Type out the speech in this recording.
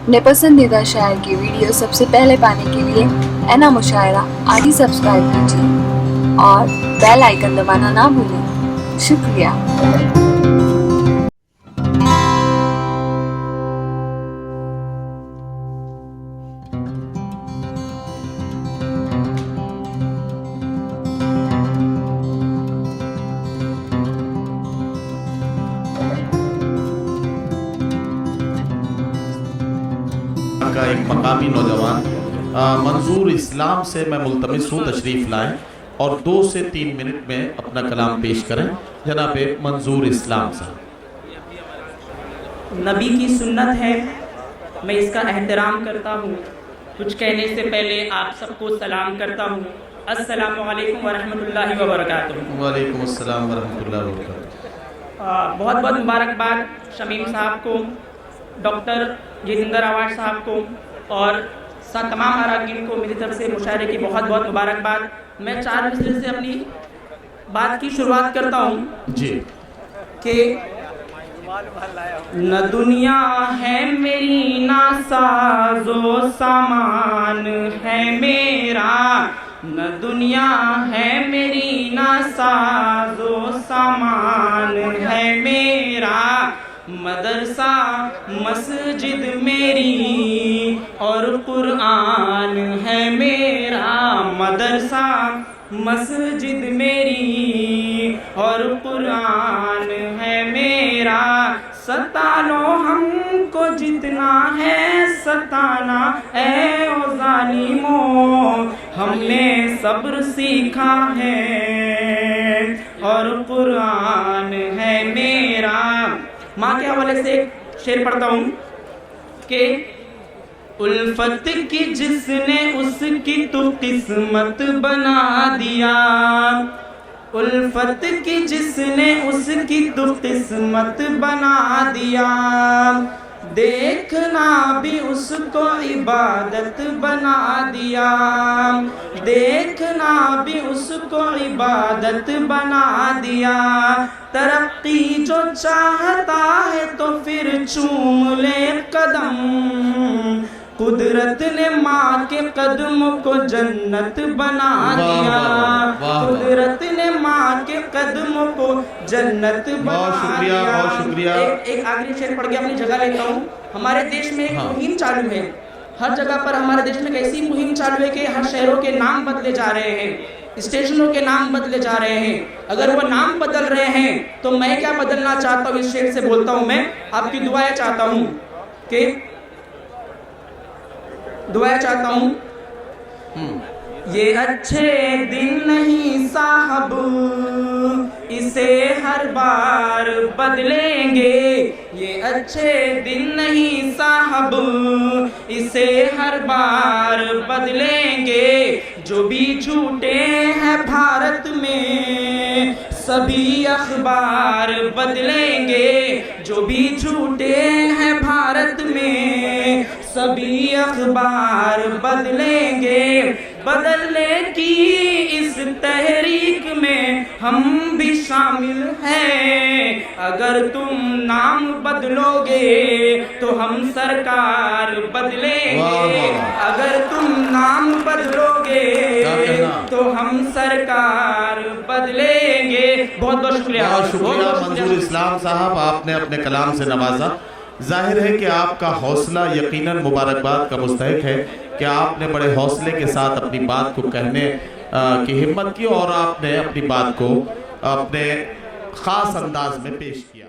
अपने पसंदीदा शायर की वीडियो सबसे पहले पाने के लिए एना मुशायरा आज ही सब्सक्राइब कीजिए और बेल आइकन दबाना ना भूलें। शुक्रिया। का एक मकामी नौजवान मंजूर इस्लाम से मैं मुल्तमिस हूँ तशरीफ़ लाएं और 2 से 3 मिनट में अपना कलाम पेश करें। जनाब मंजूर इस्लाम साहब। नबी की सुन्नत है, मैं इसका एहतराम करता हूँ। कुछ कहने से पहले आप सबको सलाम करता हूँ। अस्सलामु अलैकुम वरहमतुल्लाहि वबरकातुहू। वालेकुम अस्सलाम वरहमतुल्लाहि वबरकातुहू। बहुत बहुत मुबारकबाद शमीम साहब को, डॉक्टर जितेंद्र आवाज साहब को और तमाम अराकीन को मेरी तरफ से मुशायरे की बहुत बहुत मुबारकबाद। मैं 4 मिसरे से अपनी बात की शुरुआत करता हूँ जी कि न दुनिया है मेरी ना साजो सामान है मेरा, न दुनिया है मेरी ना साजो सामान है मेरा, मदरसा मस्जिद मेरी और कुरान है मेरा, मदरसा मस्जिद मेरी और कुरान है मेरा। सता लो हमको जितना है सताना ऐ ओ ज़ालिमो, हमने सब्र सीखा है और कुरान है मेरा। माँ के हवाले से एक शेर पढ़ता हूँ कि उल्फत की जिसने उसकी तो किस्मत बना दिया, उल्फत की जिसने उसकी तो किस्मत बना दिया, देखना भी उसको इबादत बना दिया, देखना भी उसको इबादत बना दिया। तरक्की जो चाहता है तो फिर चूम ले कदम, कुदरत ने माँ के कदम को जन्नत बना दिया, कुदरत ने माँ के कदम को जन्नत बना दिया। बहुत शुक्रिया। एक आखिरी शेर पढ़ के अपनी जगह लेता हूँ। हमारे देश में एक मुहिम चालू है, हर जगह पर हमारे देश में एक ऐसी मुहिम चालू है कि हर शहरों के नाम बदले जा रहे हैं, स्टेशनों के नाम बदले जा रहे हैं। अगर वो नाम बदल रहे हैं तो मैं क्या बदलना चाहता हूँ, इस शेर से बोलता हूँ, मैं आपकी दुआएं चाहता हूँ कि दुआएं चाहता हूँ। ये अच्छे दिन नहीं साहब इसे हर बार बदलेंगे, ये अच्छे दिन नहीं साहब इसे हर बार बदलेंगे। जो भी झूठे हैं भारत में सभी अखबार बदलेंगे, जो भी झूठे हैं भारत में सभी अखबार बदलेंगे। बदलने की इस तहरीक में हम भी शामिल हैं, अगर तुम नाम बदलोगे तो हम सरकार बदलेंगे, अगर तुम नाम बदलोगे तो हम सरकार बदलेंगे। बहुत बहुत शुक्रिया। शुक्रिया मंजूर इस्लाम साहब, आपने अपने कलाम से नवाजा। जाहिर है कि आपका हौसला यकीनन मुबारकबाद का मुस्तहिक है कि आपने बड़े हौसले के साथ अपनी बात को कहने की हिम्मत की और आपने अपनी बात को अपने ख़ास अंदाज में पेश किया।